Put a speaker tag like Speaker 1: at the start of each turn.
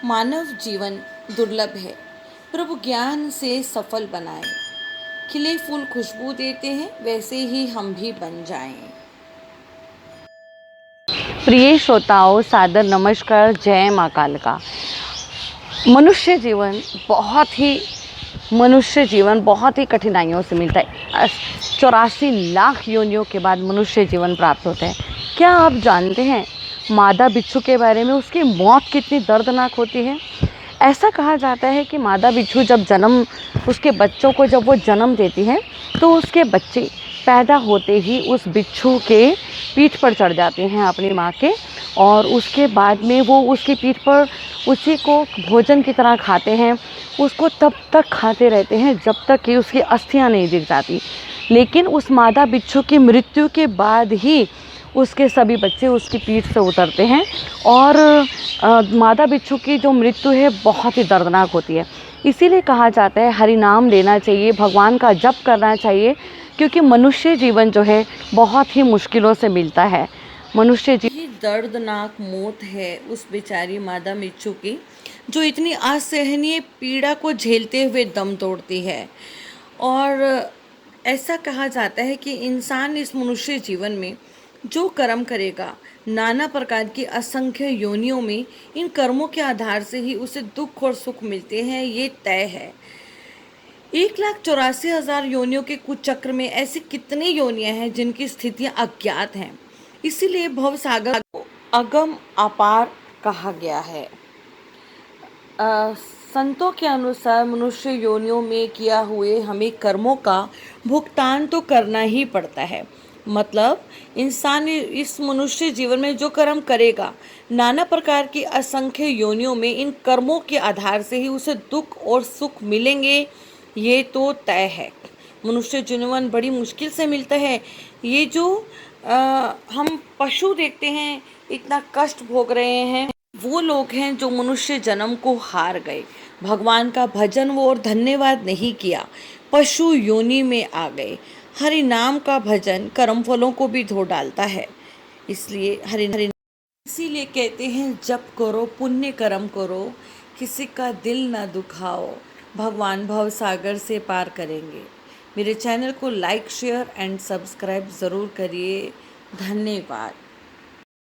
Speaker 1: मानव जीवन दुर्लभ है। प्रभु ज्ञान से सफल बनाए। खिले फूल खुशबू देते हैं, वैसे ही हम भी बन जाएं।
Speaker 2: प्रिय श्रोताओं, सादर नमस्कार। जय माँ कालिका। मनुष्य जीवन बहुत ही कठिनाइयों से मिलता है। 84 लाख योनियों के बाद मनुष्य जीवन प्राप्त होता है। क्या आप जानते हैं मादा बिच्छू के बारे में? उसकी मौत कितनी दर्दनाक होती है। ऐसा कहा जाता है कि मादा बिच्छू उसके बच्चों को जब वो जन्म देती है तो उसके बच्चे पैदा होते ही उस बिच्छू के पीठ पर चढ़ जाते हैं अपनी माँ के, और उसके बाद में वो उसकी पीठ पर उसी को भोजन की तरह खाते हैं। उसको तब तक खाते रहते हैं जब तक कि उसकी अस्थियां नहीं दिख जाती। लेकिन उस मादा बिच्छू की मृत्यु के बाद ही उसके सभी बच्चे उसकी पीठ से उतरते हैं, और मादा बिच्छू की जो मृत्यु है बहुत ही दर्दनाक होती है। इसीलिए कहा जाता है हरि नाम लेना चाहिए, भगवान का जप करना चाहिए, क्योंकि मनुष्य जीवन जो है बहुत ही मुश्किलों से मिलता है।
Speaker 1: ये दर्दनाक मौत है उस बेचारी मादा बिच्छू की, जो इतनी असहनीय पीड़ा को झेलते हुए दम तोड़ती है। और ऐसा कहा जाता है कि इंसान इस मनुष्य जीवन में जो कर्म करेगा, नाना प्रकार की असंख्य योनियों में इन कर्मों के आधार से ही उसे दुख और सुख मिलते हैं, ये तय है। 1,84,000 योनियों के कुछ चक्र में ऐसी कितनी योनियां हैं जिनकी स्थितियां अज्ञात हैं। इसीलिए भवसागर को अगम अपार कहा गया है। संतों के अनुसार मनुष्य योनियों में किया हुए हमें कर्मों का भुगतान तो करना ही पड़ता है। मतलब इंसान इस मनुष्य जीवन में जो कर्म करेगा, नाना प्रकार की असंख्य योनियों में इन कर्मों के आधार से ही उसे दुख और सुख मिलेंगे, ये तो तय है। मनुष्य जीवन बड़ी मुश्किल से मिलता है। ये जो हम पशु देखते हैं इतना कष्ट भोग रहे हैं, वो लोग हैं जो मनुष्य जन्म को हार गए, भगवान का भजन वो और धन्यवाद नहीं किया, पशु योनि में आ गए। हरि नाम का भजन कर्म फलों को भी धो डालता है। इसलिए इसीलिए कहते हैं जप करो, पुण्य कर्म करो, किसी का दिल ना दुखाओ, भगवान भव सागर से पार करेंगे। मेरे चैनल को लाइक, शेयर एंड सब्सक्राइब ज़रूर करिए। धन्यवाद।